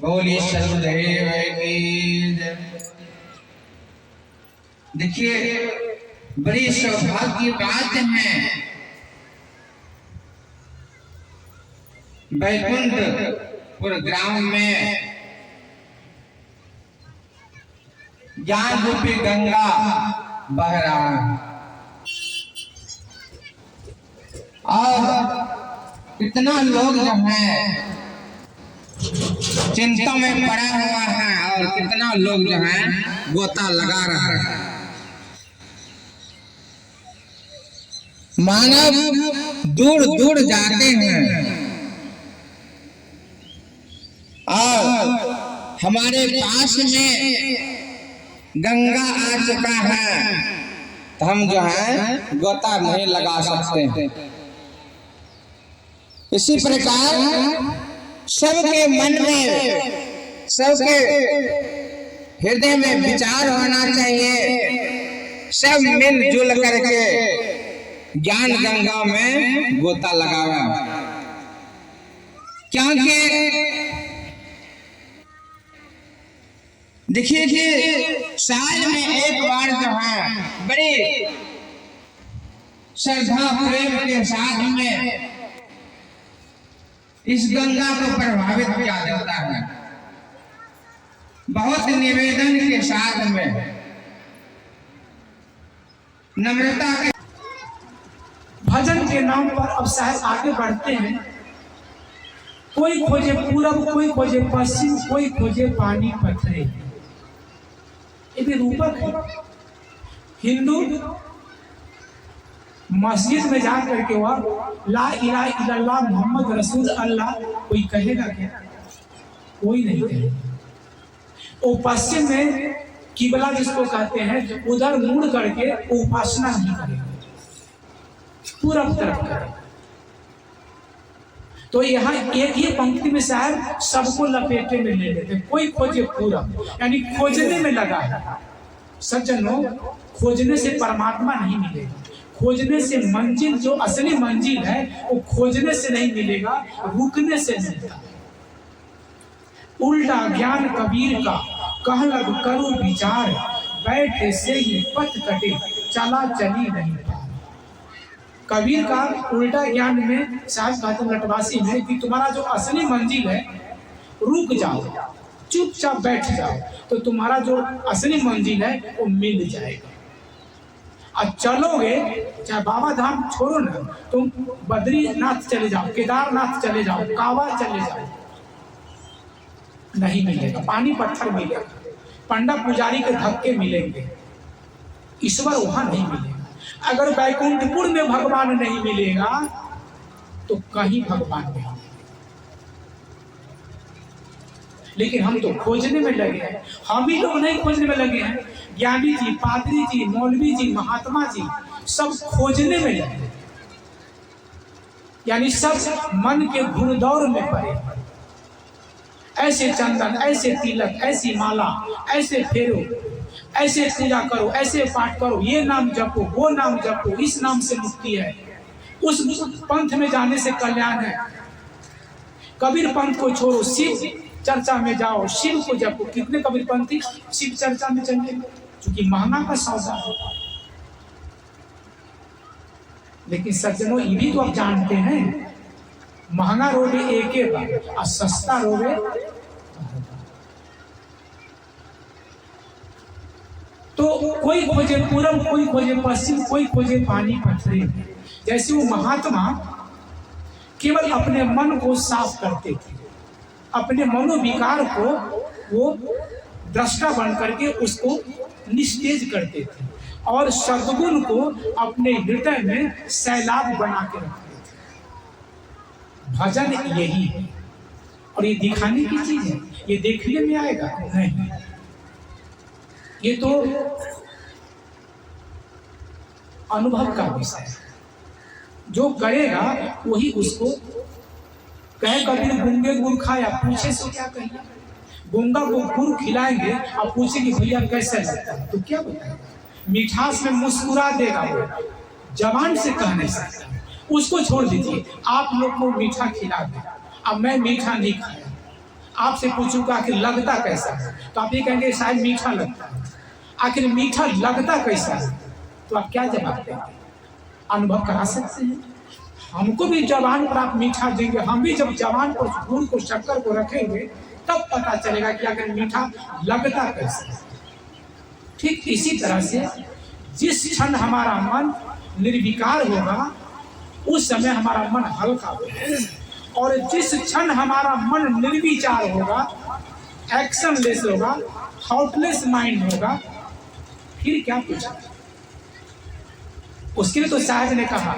बोलिए सदगुरुदेव की जय। देखिए बड़ी सौभाग्य की बात है, बैकुंठपुर ग्राम में ज्ञान रूपी गंगा बह रहा है और कितना लोग जो है चिंता में पड़ा हुआ है और कितना लोग जो है गोता लगा रहा है। मानव दूर दूर जाते हैं और हमारे पास में गंगा आ चुका है तो हम जो है गोता नहीं लगा सकते। इसी प्रकार सबके मन में, सबके हृदय में विचार होना चाहिए, सब मिलजुल करके ज्ञान गंगा में गोता लगावा। क्योंकि देखिए कि साल में एक बार जो है बड़ी श्रद्धा प्रेम के साथ में इस गंगा को प्रभावित किया जाता है, बहुत निवेदन के साथ में, नम्रता के भजन के नाम पर अब शायद आगे बढ़ते हैं। कोई खोजे पूरब, कोई खोजे पश्चिम, कोई खोजे पानी पत्थरे। ये भी रूपक है। हिंदू मस्जिद में जा करके वह ला इलाहा इल्लल्लाह मोहम्मद रसूल अल्लाह कोई कहेगा क्या? कोई नहीं कहेगा। वो पश्चिम में किबला जिसको कहते हैं उधर मुड़ करके उपासना नहीं करेगा, पूरब तरफ करेगा। तो यहाँ एक ही पंक्ति में शायद सबको लपेटे में ले लेते। कोई खोजे पूरब, यानी खोजने में लगा है। सज्जनों, खोजने से परमात्मा नहीं मिलेगा, खोजने से मंजिल, जो असली मंजिल है वो खोजने से नहीं मिलेगा, रुकने से मिलता। उल्टा ज्ञान कबीर का कह लग करो विचार, बैठे से ही पथ कटे चला चली नहीं पार। कबीर का उल्टा ज्ञान में शायद कहते लटवासी में कि तुम्हारा जो असली मंजिल है, रुक जाओ, चुपचाप बैठ जाओ तो तुम्हारा जो असली मंजिल है वो मिल जाएगा। और चलोगे, चाहे बाबा धाम छोड़ो ना, तुम बद्रीनाथ चले जाओ, केदारनाथ चले जाओ, कांवड़ चले जाओ, नहीं मिलेगा। पानी पत्थर मिलेगा, पंडा पुजारी के धक्के मिलेंगे, ईश्वर वहां नहीं मिलेगा। अगर बैकुंठपुर में भगवान नहीं मिलेगा तो कहीं भगवान नहीं। लेकिन हम तो खोजने में लगे हैं। हम ही लोग नहीं खोजने में लगे हैं, ज्ञानी जी, पादरी जी, मौलवी जी, महात्मा जी सब खोजने में लगे, यानी सब मन के घुड़दौड़ में पड़े। ऐसे चंदन, ऐसे तिलक, ऐसी माला, ऐसे फेरो, ऐसे पूजा करो, ऐसे पाठ करो, ये नाम जपो, वो नाम जपो, इस नाम से मुक्ति है, उस पंथ में जाने से कल्याण है। कबीर पंथ को छोड़ो, शिव चर्चा में जाओ, शिव को जपो। कितने कबीर पंथी शिव चर्चा में चले, क्योंकि महंगा का सौदा है। लेकिन सज्जनों, ये भी तो आप जानते हैं, महंगा रोबे एक बार और सस्ता रोबे। तो कोई खोजे पूरब, कोई खोजे पश्चिम, कोई खोजे पानी पत्थरे। जैसे वो महात्मा केवल अपने मन को साफ करते थे, अपने मनोविकार को वो दृष्टा बन करके उसको निस्तेज करते थे और सद्गुण को अपने हृदय में सैलाब बना के रखते थे। भजन यही है, और ये दिखाने की चीज है, ये देखने में आएगा नहीं, ये तो अनुभव का विषय है। जो करेगा वही उसको कहे। कभी गूंगे गुड़ खाया, पूछे से क्या कहिए? गूंगा को गुड़ खिलाएंगे और पूछे कि भैया कैसा लगता है, तो क्या बताएगा? मिठास में मुस्कुरा देगा वो, जबान से कह नहीं सकता। उसको छोड़ दीजिए, आप लोग को मीठा खिला दे, अब मैं मीठा नहीं खाया, आपसे पूछूंगा कि लगता कैसा है, तो आप ये कहेंगे शायद मीठा लगता है। आखिर मीठा लगता कैसा है, तो आप क्या जवाब देंगे? अनुभव करा सकते हैं? हमको भी जबान पर आप मीठा देंगे, हम भी जब जबान पर गुड़ को शक्कर को रखेंगे तब पता चलेगा कि अगर मीठा लगता कैसा है। ठीक इसी तरह से जिस क्षण हमारा मन निर्विकार होगा उस समय हमारा मन हल्का होगा, और जिस क्षण हमारा मन निर्विचार होगा, एक्शनलेस होगा, थॉटलेस माइंड होगा, फिर क्या पूछा? उसके लिए तो शायद ने कहा,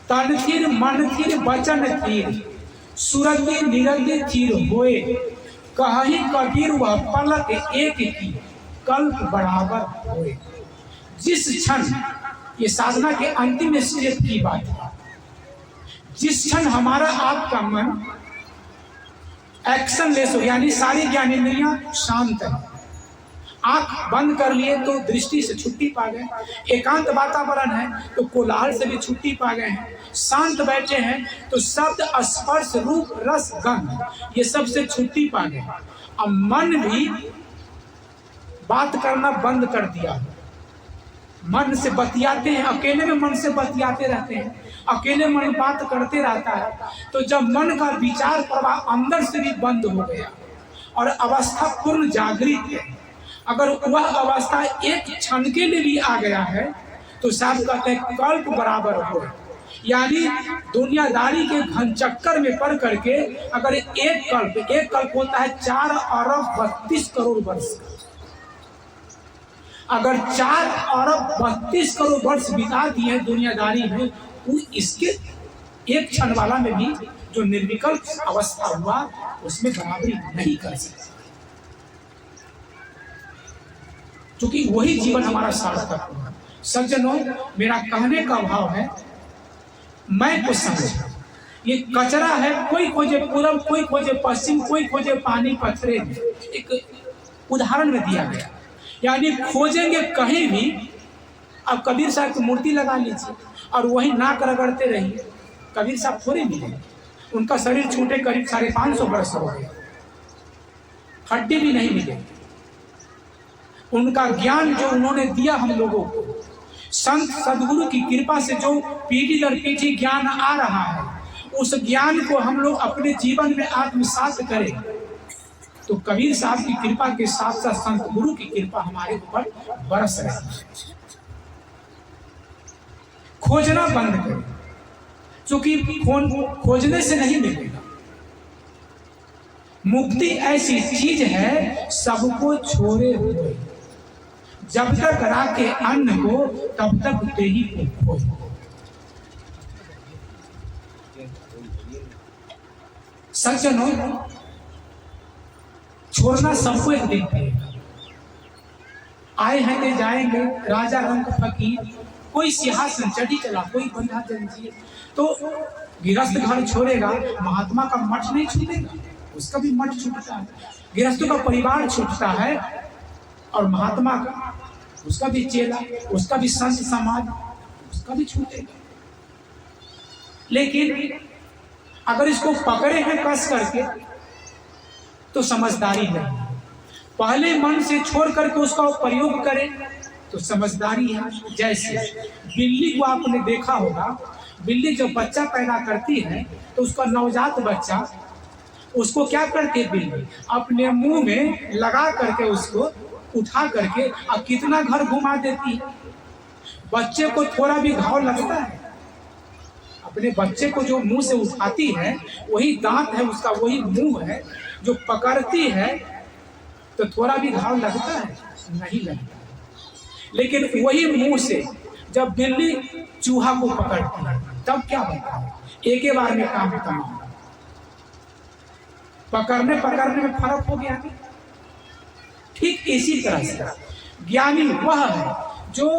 तन थिर मन थिर वचन थिर सुरति निरति थिर होए, कहीं कबीर वह पलक एक की कल्प बराबर होए। जिस क्षण, ये साधना के अंतिम स्टेप की बात है, जिस क्षण हमारा आपका मन एक्शनलेस हो, यानी सारी ज्ञानेंद्रियां शांत है, आंख बंद कर लिए तो दृष्टि से छुट्टी पा गए, एकांत वातावरण है तो कोलाहल से भी छुट्टी पा गए हैं, शांत बैठे हैं तो शब्द स्पर्श रूप रस गंध ये सब से छुट्टी पा गए। अब मन भी बात करना बंद कर दिया, मन से बतियाते हैं, अकेले में मन से बतियाते रहते हैं, अकेले मन बात करते रहता है। तो जब मन का विचार प्रवाह अंदर से भी बंद हो गया और अवस्था पूर्ण जागृत है, अगर वह अवस्था एक क्षण के लिए भी आ गया है तो साहब कहते हैं कल्प बराबर हो, यानी दुनियादारी के घन चक्कर में पड़ करके अगर एक कल्प होता है 4 अरब 32 करोड़ वर्ष, अगर 4 अरब 32 करोड़ वर्ष बिता दिए दुनियादारी में, वो इसके एक क्षण वाला में भी जो निर्विकल्प अवस्था हुआ उसमें बराबरी नहीं कर सकता, क्योंकि वही जीवन हमारा सार्थक हुआ। सज्जनों, मेरा कहने का भाव है, मैं को समझ, ये कचरा है, कोई खोजे पूरब, कोई खोजे पश्चिम, कोई खोजे पानी पत्थरे, एक उदाहरण में दिया गया, यानी खोजेंगे कहीं भी। अब कबीर साहब की मूर्ति लगा लीजिए और वही नाक रगड़ते रहिए, कबीर साहब थोड़े मिलेंगे, उनका शरीर छूटे करीब 550 वर्ष हो गया, हड्डी भी नहीं मिलेगी। उनका ज्ञान जो उन्होंने दिया हम लोगों को, संत सदगुरु की कृपा से जो पीढ़ी दर पीढ़ी ज्ञान आ रहा है, उस ज्ञान को हम लोग अपने जीवन में आत्मसात करें तो कबीर साहब की कृपा के साथ साथ संत गुरु की कृपा हमारे ऊपर बरस रही है। खोजना बंद करें, क्योंकि खोजने से नहीं मिलेगा। मुक्ति ऐसी चीज है सबको छोड़े हुए, जब तक राखे अन्न को तब तक तेही को खोज। सज्जनों, छोड़ना सबको एक दिन पड़ेगा। आए हैं ते जाएंगे, राजा रंग फकीर, कोई सिंहासन चढ़ी चला, कोई बंधा जंजीर। तो गृहस्थ घर छोड़ेगा, महात्मा का मठ नहीं छूटेगा, उसका भी मठ छूटता है। गृहस्थों का परिवार छूटता है और महात्मा का, उसका भी चेला, उसका भी संत समाज, उसका भी छूटेगा। लेकिन अगर इसको पकड़े हैं कस करके तो समझदारी नहीं, पहले मन से छोड़ करके उसका प्रयोग करें तो समझदारी है। जैसे बिल्ली को आपने देखा होगा, बिल्ली जब बच्चा पैदा करती है तो उसका नवजात बच्चा, उसको क्या करती है बिल्ली, अपने मुंह में लगा करके उसको उठा करके और कितना घर घुमा देती है। बच्चे को थोड़ा भी घाव लगता है, अपने बच्चे को जो मुंह से उठाती है वही दांत है उसका, वही मुंह है, जो पकड़ती है तो थोड़ा भी घाव लगता है? नहीं लगता। लेकिन वही मुंह से जब बिल्ली चूहा को पकड़ती है तब क्या होता है? एक ही बार में काम खत्म। पकड़ने में फर्क हो गया। ठीक इसी तरह से ज्ञानी वह है जो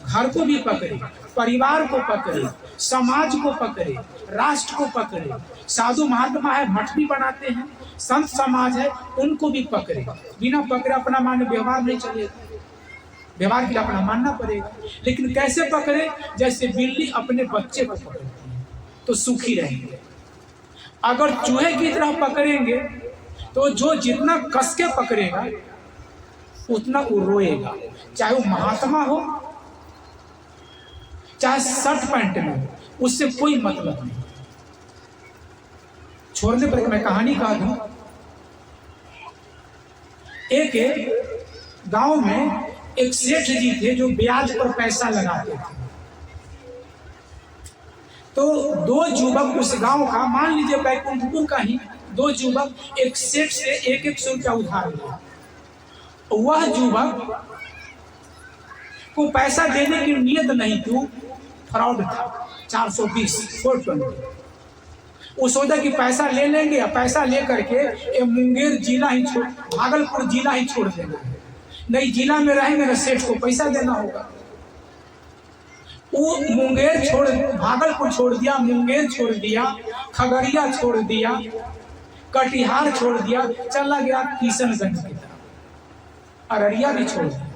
घर को भी पकड़े, परिवार को पकड़े, समाज को पकड़े, राष्ट्र को पकड़े। साधु महात्मा है, मठ भी बनाते हैं, संत समाज है, उनको भी पकड़े। बिना पकड़े अपना मान व्यवहार नहीं चलेगा, व्यवहार के लिए अपना मानना पड़ेगा। लेकिन कैसे पकड़े? जैसे बिल्ली अपने बच्चे को पकड़ती है तो सुखी रहेंगे, अगर चूहे की तरह पकड़ेंगे तो जो जितना कस के पकड़ेगा उतना वो रोएगा, चाहे वो महात्मा हो चाहे शर्ट पैंट में हो, उससे कोई मतलब नहीं। छोड़ने पर मैं कहानी कहा दूं। एक गांव में एक सेठ जी थे जो ब्याज पर पैसा लगाते थे। तो दो युवक उस गांव का, मान लीजिए बैकुंठपुर का ही, दो युवक एक सेठ से 100 रुपया उधार लिया। वह युवक को पैसा देने की नियत नहीं थी, फ्रॉड था। 420 वो सोचा कि पैसा ले लेंगे, या पैसा ले करके ये मुंगेर जिला ही छोड़, भागलपुर जिला ही छोड़ देना है, नहीं जिला में रहेंगे ना सेठ को पैसा देना होगा। वो मुंगेर छोड़, भागलपुर छोड़ दिया, मुंगेर छोड़ दिया, खगड़िया छोड़ दिया, कटिहार छोड़ दिया, चला गया किशनगंज की तरफ, अररिया भी छोड़ दिया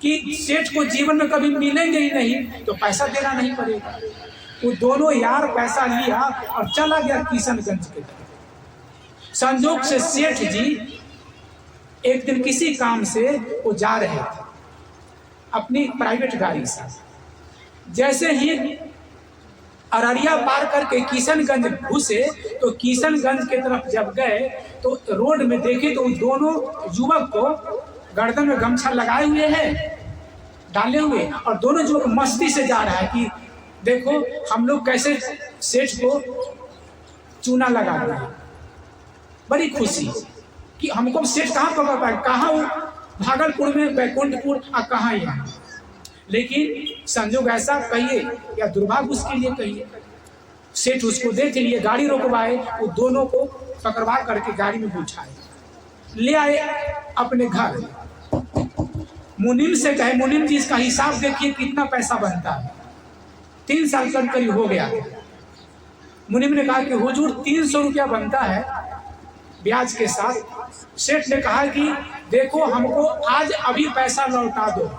कि सेठ को जीवन में कभी मिलेंगे ही नहीं तो पैसा देना नहीं पड़ेगा। वो दोनों यार पैसा लिया और चला गया किशनगंज की तरफ। संजोग से सेठ जी एक दिन किसी काम से वो जा रहे थे अपनी प्राइवेट गाड़ी से। जैसे ही अररिया पार करके किशनगंज घुसे तो किशनगंज की तरफ जब गए तो रोड में देखे तो उन दोनों युवक को गर्दन में गमछा लगाए हुए हैं, डाले हुए, और दोनों युवक मस्ती से जा रहा है कि देखो हम लोग कैसे सेठ को चूना लगा रहे हैं। बड़ी खुशी कि हमको सेठ कहाँ पकड़ पाए, कहाँ वो भागलपुर में, बैकुंठपुर, और कहाँ यहाँ। लेकिन संजोग ऐसा कहिए या दुर्भाग्य उसके लिए कहिए, सेठ उसको देख लिए, गाड़ी रोकवाए, वो दोनों को पकड़वा करके गाड़ी में बिठाए, ले आए अपने घर। मुनीम से कहे, मुनीम जी इसका हिसाब देखिए कितना पैसा बनता है। 3 साल का करीब हो गया। मुनीम ने कहा कि हुजूर 300 रुपया बनता है ब्याज के साथ। सेठ ने कहा कि देखो हमको आज अभी पैसा लौटा दो,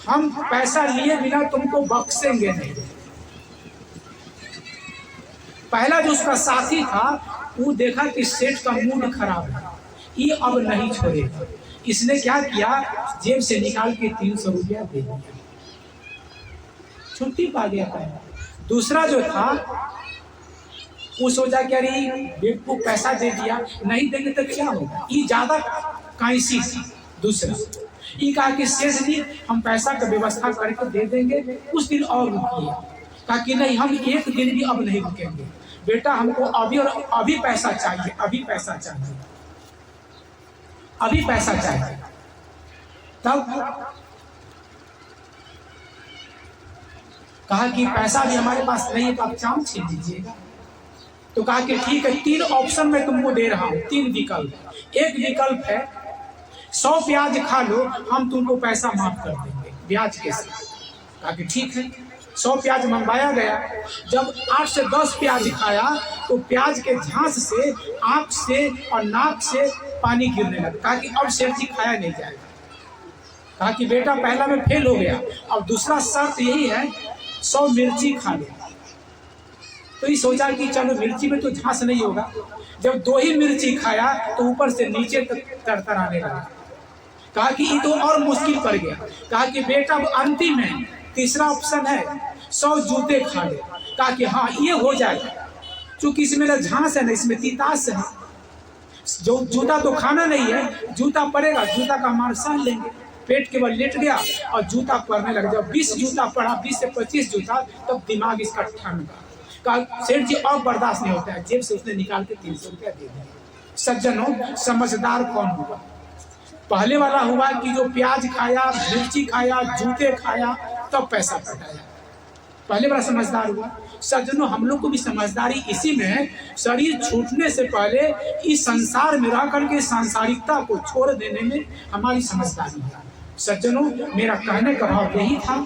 हम पैसा लिए बिना तुमको बख्शेंगे नहीं। पहला जो उसका साथी था वो देखा कि सेठ का मूड खराब है, ये अब नहीं छोड़ेगा। इसने क्या किया, जेब से निकाल के 300 रुपया दे दिया, छुट्टी पा गया था। दूसरा जो था वो सोचा कि अरे बेट को पैसा दे दिया, नहीं देंगे तो क्या होगा, ये ज्यादा कांसी थी। दूसरा ये कहा कि सेठ जी हम पैसा का व्यवस्था करके दे देंगे, कुछ दिन और रुकिए। कहा कि नहीं हम एक दिन भी अब नहीं रुकेंगे, बेटा हमको अभी और अभी पैसा चाहिए, अभी पैसा चाहिए, अभी पैसा चाहिए। तब कहा कि पैसा भी हमारे पास नहीं है तो आप चाम छीन लीजिएगा। तो कहा कि ठीक है 3 ऑप्शन में तुमको दे रहा हूँ, 3 विकल्प। एक विकल्प है 100 प्याज खा लो, हम तुमको पैसा माफ कर देंगे ब्याज के साथ। कहा कि ठीक है। 100 प्याज मंगवाया गया। जब 8 से 10 प्याज खाया तो प्याज के झांस से, आंख से और नाक से पानी गिरने लगा। कहा कि अब सेठ जी खाया नहीं जाएगा। कहा कि बेटा पहला में फेल हो गया, अब दूसरा शर्त यही है 100 मिर्ची खा लो। तो ये सोचा कि चलो मिर्ची में तो झांस नहीं होगा। जब 2 ही मिर्ची खाया तो ऊपर से नीचे तक तरतर आने लगा। कहा कि ये तो और मुश्किल पड़ गया। कहा कि बेटा अब अंतिम है, तीसरा ऑप्शन है 100 जूते खा ले। कहा कि हाँ ये हो जाएगा, क्योंकि इसमें ना झांस है ना इसमें तितास है। जो जूता तो खाना नहीं है, जूता पड़ेगा, जूता का मार सह लेंगे। पेट के बल लेट गया और जूता पड़ने लगा। जब 20 जूता पड़ा, 20 से 25 जूता, तब दिमाग इसका ठंडा। कहा सेठ जी और बर्दाश्त नहीं होता है। जेब से उसने निकाल के 300 रुपया दे दिया। सज्जनों समझदार कौन हुआ? पहले वाला हुआ कि जो प्याज खाया, मिर्ची खाया, जूते खाया, तब पैसा कटाया, पहले वाला समझदार हुआ। सज्जनों हम लोग को भी समझदारी इसी में है, शरीर छूटने से पहले इस संसार में रह करके सांसारिकता को छोड़ देने में हमारी समझदारी है। सज्जनों मेरा कहने का भाव यही था,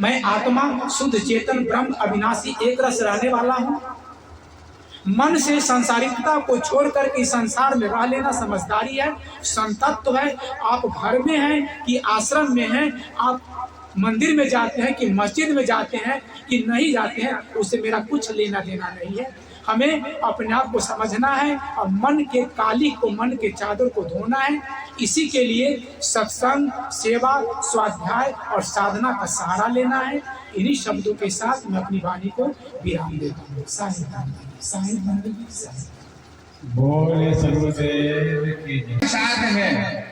मैं आत्मा शुद्ध चेतन ब्रह्म अविनाशी एक रस रहने वाला हूँ। मन से सांसारिकता को छोड़ करके संसार में रह लेना समझदारी है, संतत्व है। आप घर में हैं कि आश्रम में हैं, आप मंदिर में जाते हैं कि मस्जिद में जाते हैं कि नहीं जाते हैं, उससे मेरा कुछ लेना देना नहीं है। हमें अपने आप को समझना है और मन के काली को, मन के चादर को धोना है। इसी के लिए सत्संग, सेवा, स्वाध्याय और साधना का सहारा लेना है। इन्हीं शब्दों के साथ मैं अपनी वाणी को विराम देता हूँ। साहिब बोले सदगुरुदेव की जय। साथ में